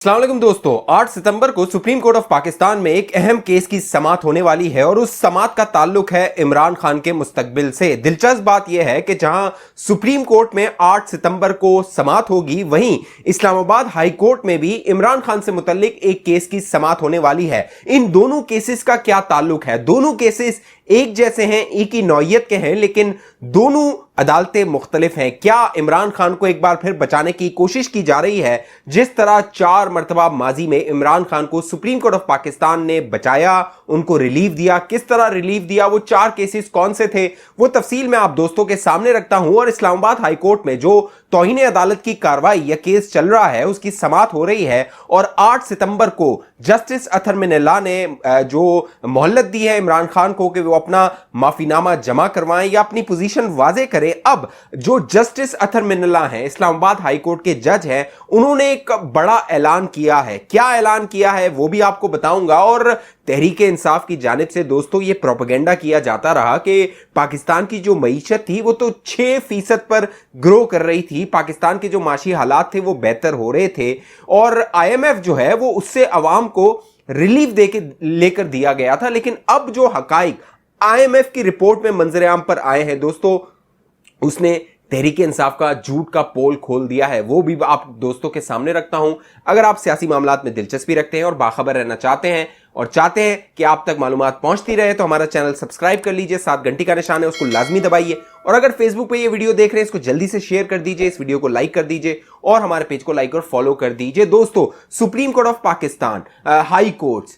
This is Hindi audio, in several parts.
अस्सलाम वालेकुम दोस्तों, 8 सितंबर को सुप्रीम कोर्ट ऑफ पाकिस्तान में एक अहम केस की समाअत होने वाली है और उस समाअत का ताल्लुक है इमरान खान के मुस्तकबिल से। दिलचस्प बात यह है कि जहां सुप्रीम कोर्ट में 8 सितंबर को समाअत होगी, वहीं इस्लामाबाद हाई कोर्ट में भी इमरान खान से मुतल्लिक एक केस की समाअत होने वाली है। इन दोनों केसेस का क्या ताल्लुक है? दोनों केसेस एक जैसे हैं, एक ही नौइयत के हैं, लेकिन दोनों अदालतें मुख्तलिफ हैं। क्या इमरान खान को एक बार फिर बचाने की कोशिश की जा रही है? जिस तरह 4 मरतबा माजी में इमरान खान को सुप्रीम कोर्ट ऑफ पाकिस्तान ने बचाया, उनको रिलीफ दिया, किस तरह रिलीफ दिया, वो 4 केसेस कौन से थे, वो तफसील मैं आप दोस्तों के सामने रखता हूं। और इस्लामाबाद हाई कोर्ट में जो तौहीन अदालत की कार्रवाई या केस चल रहा है, उसकी समाअत हो रही है और 8 सितंबर को जस्टिस अतर मिनल्लाह ने जो मोहलत दी है इमरान खान को कि वो अपना माफीनामा जमा करवाएं या अपनी पोजीशन वाजे करें। अब जो जस्टिस अतर मिनल्लाह हैं, इस्लामाबाद हाई कोर्ट के जज हैं, उन्होंने एक बड़ा ऐलान किया है। क्या ऐलान किया है वो भी आपको बताऊंगा। और तहरीक इंसाफ की जानिब से दोस्तों ये प्रोपेगेंडा किया जाता रहा कि पाकिस्तान की जो मईशत थी वो तो 6% पर ग्रो कर रही थी, पाकिस्तान के जो माशी हालात थे वो बेहतर हो रहे थे और IMF जो है वो उससे अवाम को रिलीफ देके लेकर दिया गया था। लेकिन अब जो हकाइक IMF की रिपोर्ट में मंजर आम पर आए हैं दोस्तों, उसने तहरीक इंसाफ का झूठ का पोल खोल दिया है। वो भी आप दोस्तों के सामने रखता हूं। अगर आप सियासी मामलात में दिलचस्पी रखते हैं और बाखबर रहना चाहते हैं और चाहते हैं कि आप तक मालूमात पहुंचती रहे, तो हमारा चैनल सब्सक्राइब कर लीजिए, साथ घंटी का निशान है उसको लाजमी दबाइए। और अगर फेसबुक पे ये वीडियो देख रहे हैं, इसको जल्दी से शेयर कर दीजिए, इस वीडियो को लाइक कर दीजिए और हमारे पेज को लाइक और फॉलो कर दीजिए। दोस्तों, supreme court of Pakistan, high courts,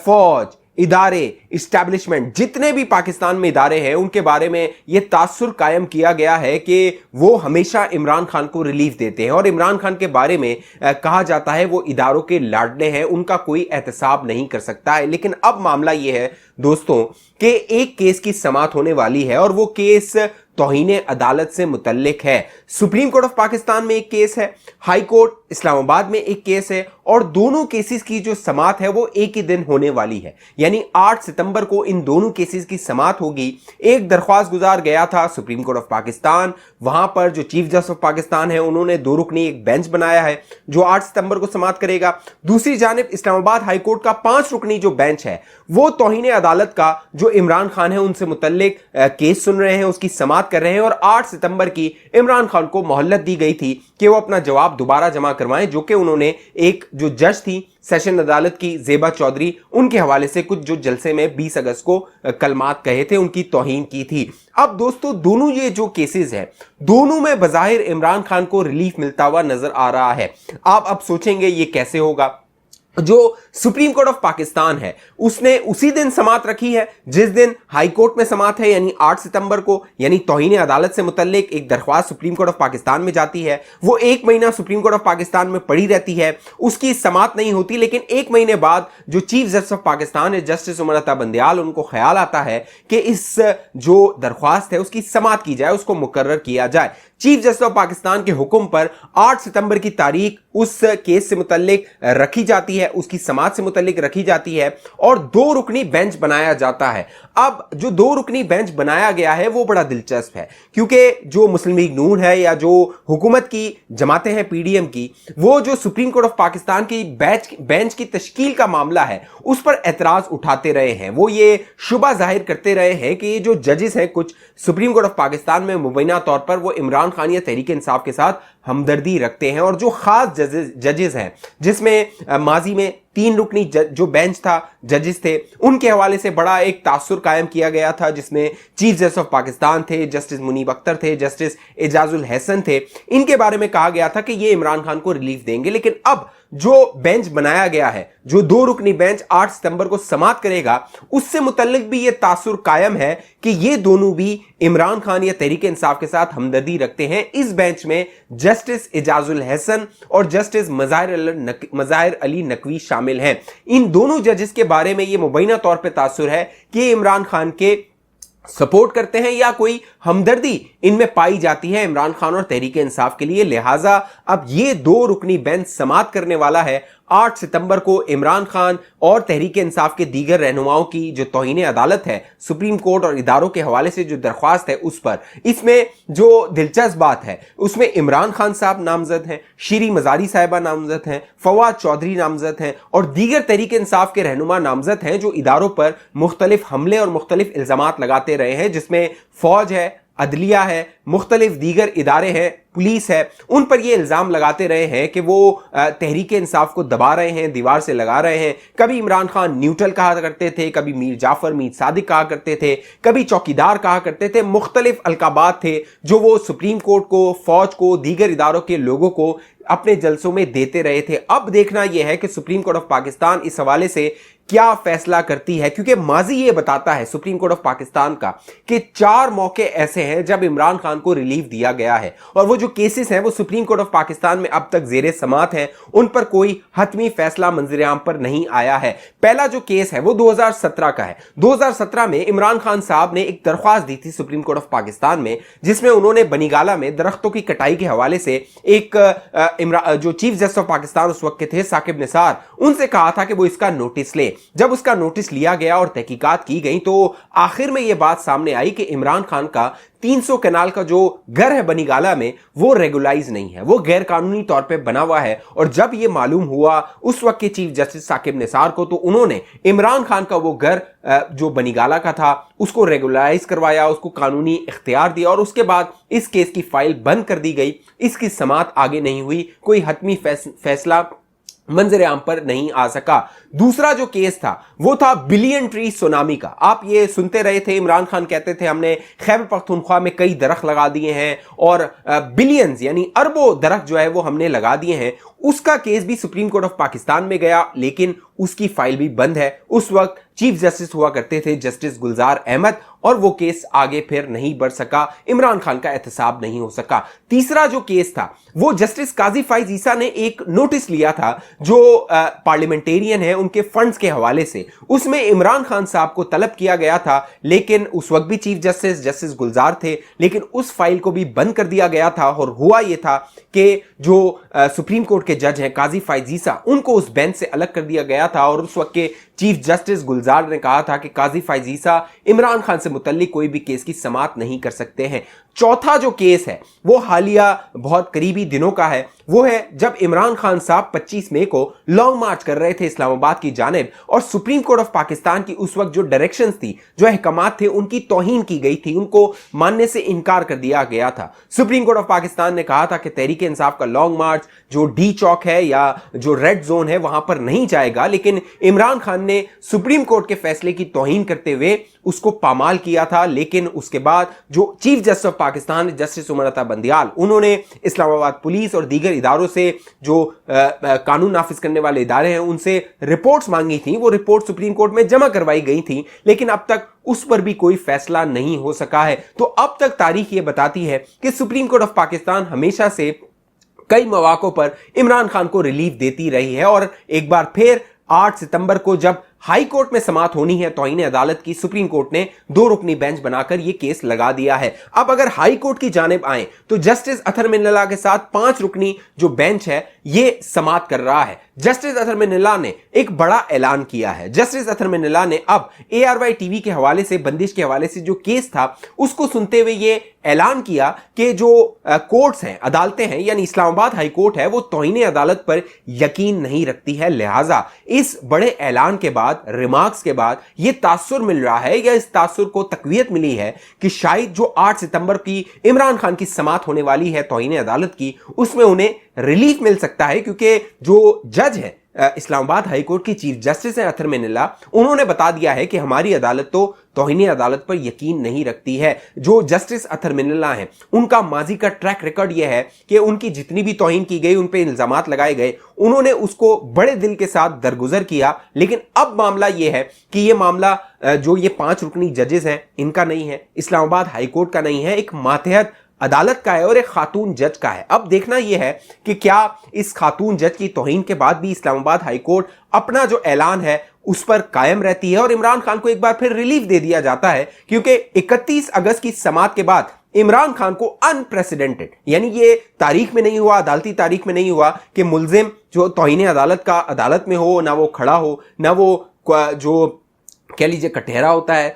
फौज, इदारे, इस्टेब्लिशमेंट, जितने भी पाकिस्तान में इदारे हैं, उनके बारे में यह तासुर कायम किया गया है कि वो हमेशा इमरान खान को रिलीफ देते हैं और इमरान खान के बारे में कहा जाता है वो इदारों के लाडले हैं, उनका कोई एहतसाब नहीं कर सकता है। लेकिन अब मामला यह है दोस्तों कि एक केस की समाअत होने वाली है और वो केस तौहीन अदालत से मुतल्लिक है। सुप्रीम कोर्ट ऑफ पाकिस्तान में एक केस है, हाई कोर्ट इस्लामाबाद में एक केस है और दोनों केसेस की जो समाअत है वो एक ही दिन होने वाली है, यानी 8 सितंबर को इन दोनों केसेस की समाअत होगी। एक दरख्वास्त गुजार गया था सुप्रीम कोर्ट ऑफ पाकिस्तान, वहां पर जो चीफ जस्टिस ऑफ पाकिस्तान है उन्होंने 2 रुकनी एक बेंच बनाया है जो 8 सितंबर को समाअत करेगा। दूसरी जानिब इस्लामाबाद हाई कोर्ट का 5 रुकनी जो बेंच है वो तौहीन अदालत का जो इमरान खान है उनसे मुतल्लिक केस सुन रहे हैं, उसकी समाअत कर रहे हैं। और 8 सितंबर की इमरान खान को मोहलत दी गई थी कि वो अपना जवाब दोबारा जमा करवाएं, जो कि उन्होंने एक जो जज थी सेशन अदालत की ज़ेबा चौधरी, उनके हवाले से कुछ जो जलसे में 20 अगस्त को कलमात कहे थे, उनकी तौहीन की थी। अब दोस्तों, दोनों ये जो केसेस हैं, दोनों में बज़ाहिर इमरान खान को रिलीफ मिलता हुआ नजर आ रहा है। आप अब सोचेंगे ये कैसे होगा? जो सुप्रीम कोर्ट ऑफ पाकिस्तान है उसने उसी दिन समाअत रखी है जिस दिन हाई कोर्ट में समाअत है, यानी 8 सितंबर को, यानी तौहीन अदालत से मुतल्लिक एक दरख्वास्त सुप्रीम कोर्ट ऑफ पाकिस्तान में जाती है। वो 1 महीना सुप्रीम कोर्ट ऑफ पाकिस्तान में पड़ी रहती है, उसकी समाअत नहीं होती। लेकिन 1 महीने बाद जो चीफ जस्टिस ऑफ पाकिस्तान है जस्टिस उमर अता बंदयाल, उनको ख्याल आता है कि इस जो दरख्वास्त है उसकी समाअत की जाए, उसको मुकर्रर किया जाए। चीफ जस्टिस ऑफ पाकिस्तान के हुक्म पर 8 सितंबर की तारीख उस केस से मुतल्लिक रखी जाती है, उसकी समाअत से मुतल्लिक रखी जाती है और 2 रुकनी बेंच बनाया जाता है। अब जो 2 रुकनी बेंच बनाया गया है वो बड़ा दिलचस्प है, क्योंकि जो मुस्लिम लीग नून है या जो हुकूमत की जमातें हैं PDM की, वो जो सुप्रीम कोर्ट ऑफ पाकिस्तान की बेंच की तश्कील का मामला है उस पर एतराज उठाते रहे हैं। वो ये शुबा जाहिर करते रहे हैं कि ये जो जजेस हैं कुछ सुप्रीम कोर्ट ऑफ पाकिस्तान में मुबैना तौर पर वो इमरान खान या तहरीक इंसाफ के साथ हमदर्दी रखते हैं। और जो खास जजेस हैं, जिसमें माजी में 3 रुकनी जो बेंच था, जजेस थे, उनके हवाले से बड़ा एक तासुर कायम किया गया था, जिसमें चीफ जस्टिस ऑफ पाकिस्तान थे, जस्टिस मुनीब अख्तर थे, जस्टिस एजाजुल हसन थे। इनके बारे में कहा गया था कि ये इमरान खान को रिलीफ देंगे। लेकिन अब जो बेंच बनाया गया है, जो 2 रुकनी बेंच 8 सितंबर को समाअत करेगा, उससे मुतल्लिक भी ये तासुर कायम है कि ये दोनों भी इमरान खान या तहरीक इंसाफ के साथ हमदर्दी रखते हैं। इस बेंच में जस्टिस एजाजुल हसन और जस्टिस मज़ाहिर अली नकवी शामिल हैं। इन दोनों जजेस के बारे में यह मुबैना तौर पर तासुर है कि इमरान खान के सपोर्ट करते हैं या कोई हमदर्दी इनमें पाई जाती है इमरान खान और तहरीक इंसाफ के लिए। लिहाजा अब ये 2 रुकनी बेंच समाअत करने वाला है 8 सितंबर को इमरान खान और तहरीक इंसाफ के दीगर रहनुमाओं की जो तौहीन अदालत है सुप्रीम कोर्ट और इदारों के हवाले से जो दरख्वास्त है उस पर। इसमें जो दिलचस्प बात है उसमें इमरान खान साहब नामजद हैं, शीरी मजारी साहिबा नामजद हैं, फवाद चौधरी नामजद हैं और दीगर तहरीक इंसाफ के रहनुमा नामजद हैं जो इदारों पर मुख्तलिफ हमले और मुख्तलिफ इल्जामात लगाते रहे हैं, जिसमें फौज है, अदलिया है, मुख्तलिफ दीगर इदारे हैं, पुलिस है। उन पर ये इल्ज़ाम लगाते रहे हैं कि वो तहरीक इंसाफ को दबा रहे हैं, दीवार से लगा रहे हैं। कभी इमरान खान न्यूट्रल कहा करते थे, कभी मीर जाफर मीर सादिक कहा करते थे, कभी चौकीदार कहा करते थे। मुख्तलिफ अलकाबात थे जो वो सुप्रीम कोर्ट को, फौज को, दीगर इदारों के लोगों को अपने जलसों में देते रहे थे। अब देखना यह है कि सुप्रीम कोर्ट ऑफ पाकिस्तान इस हवाले से क्या फैसला करती है, क्योंकि माजी ये बताता है सुप्रीम कोर्ट ऑफ पाकिस्तान का कि 4 मौके ऐसे हैं जब इमरान खान को रिलीफ दिया गया है और वो जो केसेस हैं वो सुप्रीम कोर्ट ऑफ पाकिस्तान में अब तक जेरे समात हैं, उन पर कोई हतमी फैसला मंजर आम पर नहीं आया है। पहला जो केस है वो 2017 का है। 2017 में इमरान खान साहब ने एक दरख्वास्त दी थी सुप्रीम कोर्ट ऑफ पाकिस्तान में, जिसमें उन्होंने बनीगाला में दरख्तों की कटाई के हवाले से एक जो चीफ जस्टिस ऑफ पाकिस्तान उस वक्त के थे साकिब निसार, उनसे कहा था कि वो इसका नोटिस ले। जब उसका नोटिस लिया गया और तहकीकात की गई तो आखिर में यह बात सामने आई कि इमरान खान का 300 कनाल का जो घर है बनीगाला में वो रेगुलाइज नहीं है, वो गैर कानूनी तौर पे बना हुआ है। और जब ये मालूम हुआ उस वक्त के चीफ जस्टिस साकिब निसार को, तो उन्होंने इमरान खान का वो घर जो बनीगाला का था उसको रेगुलाइज करवाया, उसको कानूनी इख्तियार दिया और उसके बाद इस केस की फाइल बंद कर दी गई। इसकी समाअत आगे नहीं हुई, कोई हतमी फैसला मंजर आम पर नहीं आ सका। दूसरा जो केस था वो था बिलियन ट्री सुनामी का। आप ये सुनते रहे थे, इमरान खान कहते थे हमने खैबर पख्तूनख्वा में कई दरख्त लगा दिए हैं और बिलियंस यानी अरबों दरख्त जो है वो हमने लगा दिए हैं। उसका केस भी सुप्रीम कोर्ट ऑफ पाकिस्तान में गया, लेकिन उसकी फाइल भी बंद है। उस वक्त चीफ जस्टिस हुआ करते थे जस्टिस गुलजार अहमद और वो केस आगे फिर नहीं बढ़ सका, इमरान खान का एहतसाब नहीं हो सका। तीसरा जो केस था वो जस्टिस काजी फाइज ईसा ने एक नोटिस लिया था जो पार्लियामेंटेरियन है उनके फंड्स के हवाले से, उसमें इमरान खान साहब को तलब किया गया था, लेकिन उस वक्त भी चीफ जस्टिस जस्टिस गुलजार थे, लेकिन उस फाइल को भी बंद कर दिया गया था। और हुआ यह था कि जो सुप्रीम कोर्ट के जज हैं काजी फाइज ईसा, उनको उस बेंच से अलग कर दिया गया था और उस वक्त के चीफ जस्टिस गुलजार ने कहा था कि काजी फाइज ईसा इमरान खान से मुतल्लिक कोई भी केस की समाअत नहीं कर सकते हैं। चौथा जो केस है वो हालिया बहुत करीबी दिनों का है, वो है जब इमरान खान साहब 25 मई को लॉन्ग मार्च कर रहे थे इस्लामाबाद की जानिब और सुप्रीम कोर्ट ऑफ पाकिस्तान की उस वक्त जो डायरेक्शंस थी, जो अहकामात थे, उनकी तौहीन की गई थी, उनको मानने से इनकार कर दिया गया था। सुप्रीम कोर्ट ऑफ पाकिस्तान ने कहा था कि तहरीक इंसाफ का लॉन्ग मार्च जो डी चौक है या जो रेड जोन है वहां पर नहीं जाएगा, लेकिन इमरान खान ने सुप्रीम कोर्ट के फैसले की तौहीन करते हुए उसको पामाल किया था। लेकिन उसके बाद जो chief justice of Pakistan justice Umar Ata Bandial, उन्होंने इस्लामाबाद पुलिस और दीगर इदारों से जो कानून नाफिज करने वाले इदारे हैं उनसे रिपोर्ट्स मांगी थी। वो रिपोर्ट सुप्रीम कोर्ट में जमा करवाई गई थी, लेकिन अब तक उस पर भी कोई फैसला नहीं हो सका है। तो अब तक तारीख ये बताती है कि सुप्रीम कोर्ट ऑफ पाकिस्तान हमेशा से कई मौकों पर इमरान खान को रिलीफ देती रही है और एक बार फिर 8 सितंबर को जब हाई कोर्ट में समाअत होनी है तौहीन अदालत की, सुप्रीम कोर्ट ने 2 रुकनी बेंच बनाकर यह केस लगा दिया है। अब अगर हाई कोर्ट की जानिब आए तो जस्टिस अतहर मिनल्ला के साथ 5 रुकनी जो बेंच है यह समाअत कर रहा है। जस्टिस अतहर मिनल्ला ने एक बड़ा ऐलान किया है। जस्टिस अतहर मिनल्ला ने अब ARY टीवी के हवाले से, बंदिश के हवाले से जो केस था उसको सुनते हुए यह ऐलान किया कि जो कोर्ट्स हैं, अदालतें हैं, यानी इस्लामाबाद हाई कोर्ट है, वो तौहीन अदालत पर यकीन नहीं रखती है। लिहाजा इस बड़े ऐलान के बाद, रिमार्क्स के बाद यह तासुर मिल रहा है या इस तासुर को तकवीयत मिली है कि शायद जो 8 सितंबर की इमरान खान की समाअत होने वाली है तौहीन अदालत की, उसमें उन्हें रिलीफ मिल सकता है, क्योंकि जो जज है इस्लामाबाद हाई कोर्ट की चीफ जस्टिस है अतहर मिनल्ला, उन्होंने बता दिया है कि हमारी अदालत तो तौहीन अदालत पर यकीन नहीं रखती है। जो जस्टिस अतहर मिनल्ला हैं उनका माजी का ट्रैक रिकॉर्ड यह है कि उनकी जितनी भी तौहीन की गई, उन पर इल्जामात लगाए गए, उन्होंने उसको बड़े दिल के साथ दरगुजर किया। लेकिन अब मामला यह है कि यह मामला जो ये 5 रुकनी जजेस हैं इनका नहीं है, इस्लामाबाद हाई कोर्ट का नहीं है, एक मातहत अदालत का है और एक खातून जज का है। अब देखना यह है कि क्या इस खातून जज की तौहीन के बाद भी इस्लामाबाद हाई कोर्ट अपना जो ऐलान है उस पर कायम रहती है और इमरान खान को एक बार फिर रिलीफ दे दिया जाता है, क्योंकि 31 अगस्त की समाअत के बाद इमरान खान को अनप्रेसिडेंटेड, यानी ये तारीख में नहीं हुआ, अदालती तारीख में नहीं हुआ कि मुल्जिम जो तौहीन अदालत का अदालत में हो, ना वो खड़ा हो, ना वो जो कह लीजिए कटहरा होता है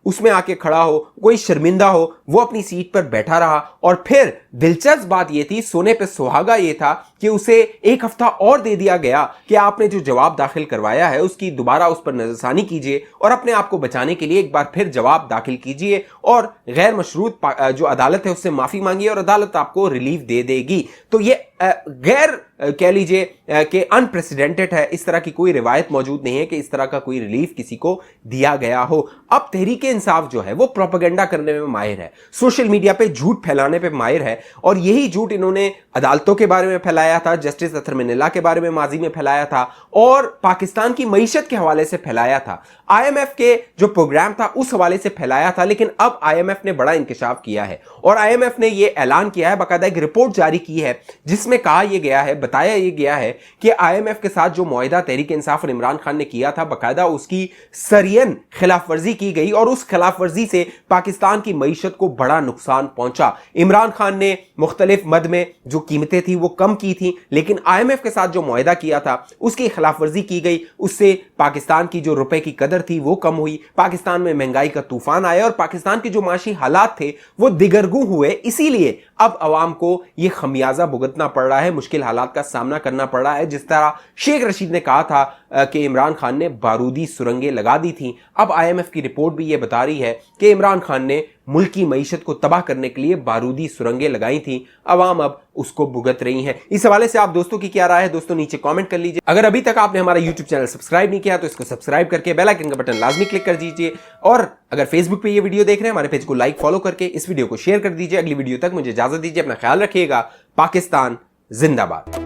उसमें आके खड़ा हो, कोई शर्मिंदा हो, वो अपनी सीट पर बैठा रहा। और फिर दिलचस्प बात ये थी, सोने पे सुहागा ये था कि उसे एक हफ्ता और दे दिया गया कि आपने जो जवाब दाखिल करवाया है उसकी दोबारा उस पर नजरसानी कीजिए और अपने आप को बचाने के लिए एक बार फिर जवाब दाखिल कीजिए और गैर मशरूत जो अदालत है उससे माफी मांगिए और अदालत आपको रिलीफ दे देगी। तो ये गैर कह लीजिए कि अनप्रेसिडेंटेड है, इस तरह की कोई रिवायत मौजूद नहीं है कि इस तरह का कोई रिलीफ किसी को दिया गया हो। अब तहरीक इंसाफ जो है वो प्रोपेगेंडा करने में माहिर है, सोशल मीडिया पे झूठ फैलाने पे माहिर है, और यही झूठ इन्होंने अदालतों के बारे में फैलाया था, जस्टिस अतर मिन्नल्ला के बारे में माजी में फैलाया था और पाकिस्तान की मईशत के हवाले से फैलाया था, IMF के जो प्रोग्राम था उस हवाले से फैलाया था। लेकिन अब IMF ने बड़ा इंकशाफ किया है और IMF ने यह ऐलान किया है, बाकायदा एक रिपोर्ट जारी की है जिसमें कहा यह गया है, बताया यह गया है कि IMF के साथ जो मुआहिदा तहरीक इंसाफ और इमरान खान ने किया था, बाकायदा उसकी सरियन खिलाफ वर्जी की गई और उस खिलाफ वर्जी से पाकिस्तान की मईशत को बड़ा नुकसान पहुंचा। इमरान खान ने मुख्तलिफ मद में जो कीमतें थी वो कम की थी, लेकिन IMF के साथ जो मुआहिदा किया था उसकी खिलाफ वर्जी की गई, उससे पाकिस्तान की जो रुपए की कदर थी वो कम हुई, पाकिस्तान में महंगाई का तूफान आया और पाकिस्तान के जो माशी हालात थे वो दिगरगू हुए। इसीलिए अब अवाम को ये खमियाजा भुगतना पड़ रहा है, मुश्किल हालात का सामना करना पड़ रहा है। जिस तरह शेख रशीद ने कहा था कि इमरान खान ने बारूदी सुरंगें लगा दी थी, अब IMF की रिपोर्ट भी ये बता रही है कि इमरान खान ने मुल्क की मईशत को तबाह करने के लिए बारूदी सुरंगें लगाई थी, अवाम अब उसको भुगत रही हैं। इस हवाले से आप दोस्तों की क्या राय है दोस्तों नीचे कमेंट कर लीजिए। अगर अभी तक आपने हमारा YouTube चैनल सब्सक्राइब नहीं किया तो इसको सब्सक्राइब करके बेल आइकन का बटन लाजमी क्लिक कर दीजिए, और अगर फेसबुक पे ये वीडियो देख रहे हैं हमारे पेज को लाइक फॉलो करके इस वीडियो को शेयर कर दीजिए। अगली वीडियो तक मुझे इजाजत दीजिए, अपना ख्याल रखिएगा। पाकिस्तान जिंदाबाद।